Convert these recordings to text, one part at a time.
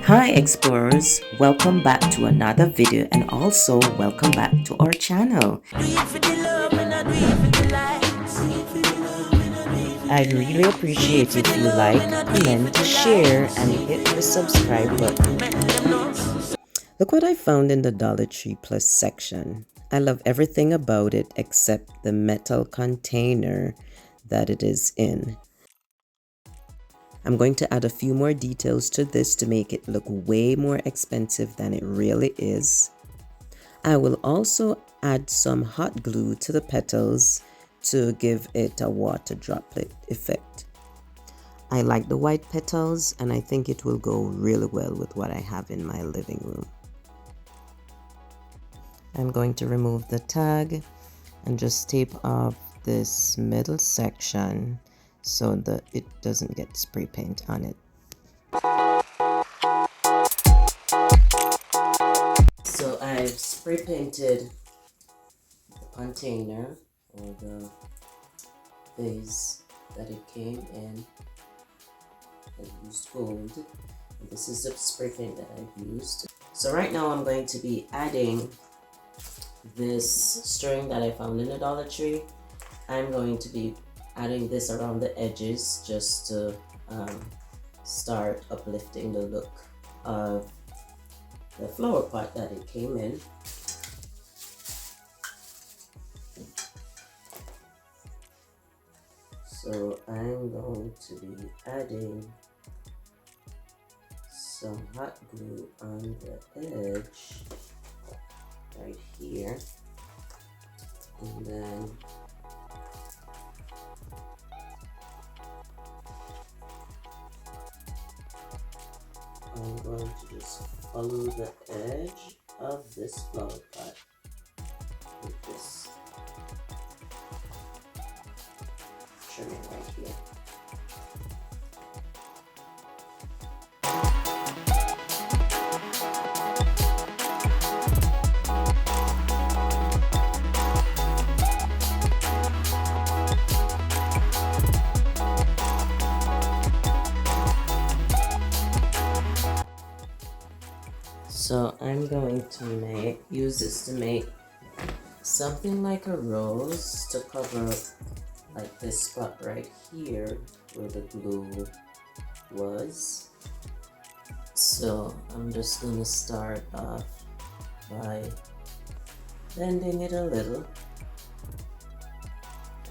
Hi explorers, welcome back to another video and also welcome back to our channel. I'd really appreciate if you like, comment, share and hit the subscribe button. Look what I found in the Dollar Tree Plus section. I love everything about it except the metal container that it is in. I'm going to add a few more details to this to make it look way more expensive than it really is. I will also add some hot glue to the petals to give it a water droplet effect. I like the white petals and I think it will go really well with what I have in my living room. I'm going to remove the tag and just tape off this middle section so that it doesn't get spray paint on it. So I've spray painted the container or the vase that it came in. I used gold. And this is the spray paint that I've used. So right now I'm going to be adding this string that I found in the Dollar Tree. I'm going to be adding this around the edges just to start uplifting the look of the flower pot that it came in. So I'm going to be adding some hot glue on the edge right here, and then I'm going to just follow the edge of this flower pot with this trimming right here. So I'm going to use this to make something like a rose to cover like this spot right here where the glue was. So I'm just going to start off by bending it a little,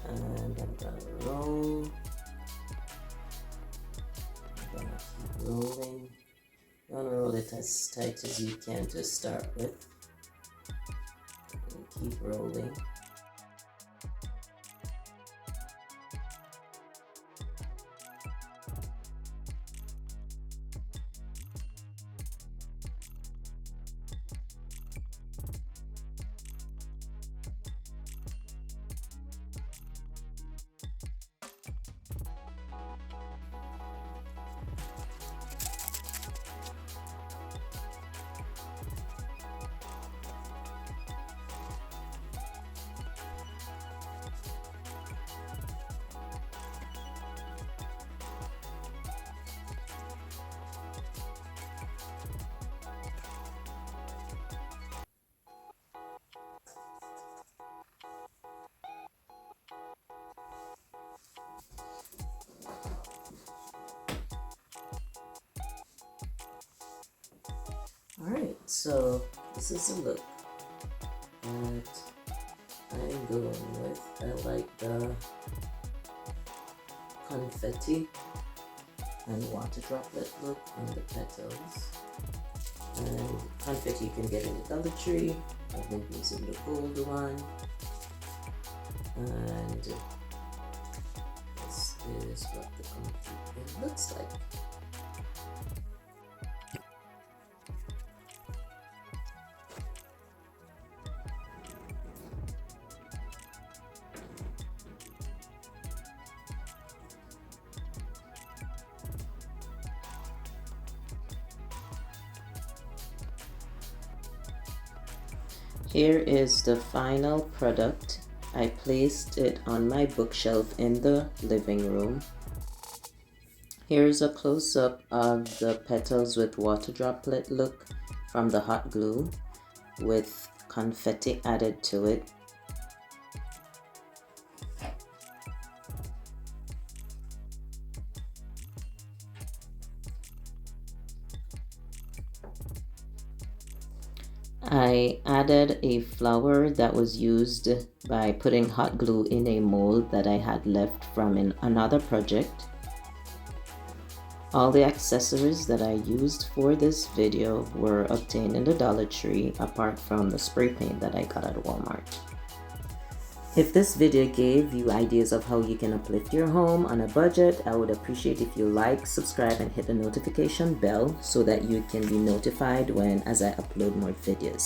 and I'm going to roll. I'm going to keep rolling. You want to roll it as tight as you can to start with, and keep rolling. Alright, so this is the look that I'm going with. I like the confetti and water droplet look on the petals. And confetti you can get in the Dollar Tree. I've been using the gold one. And this is what the confetti looks like. Here is the final product. I placed it on my bookshelf in the living room. Here's a close-up of the petals with water droplet look from the hot glue with confetti added to it. I added a flower that was used by putting hot glue in a mold that I had left from another project. All the accessories that I used for this video were obtained in the Dollar Tree, apart from the spray paint that I got at Walmart. If this video gave you ideas of how you can uplift your home on a budget, I would appreciate if you like, subscribe, and hit the notification bell so that you can be notified as I upload more videos.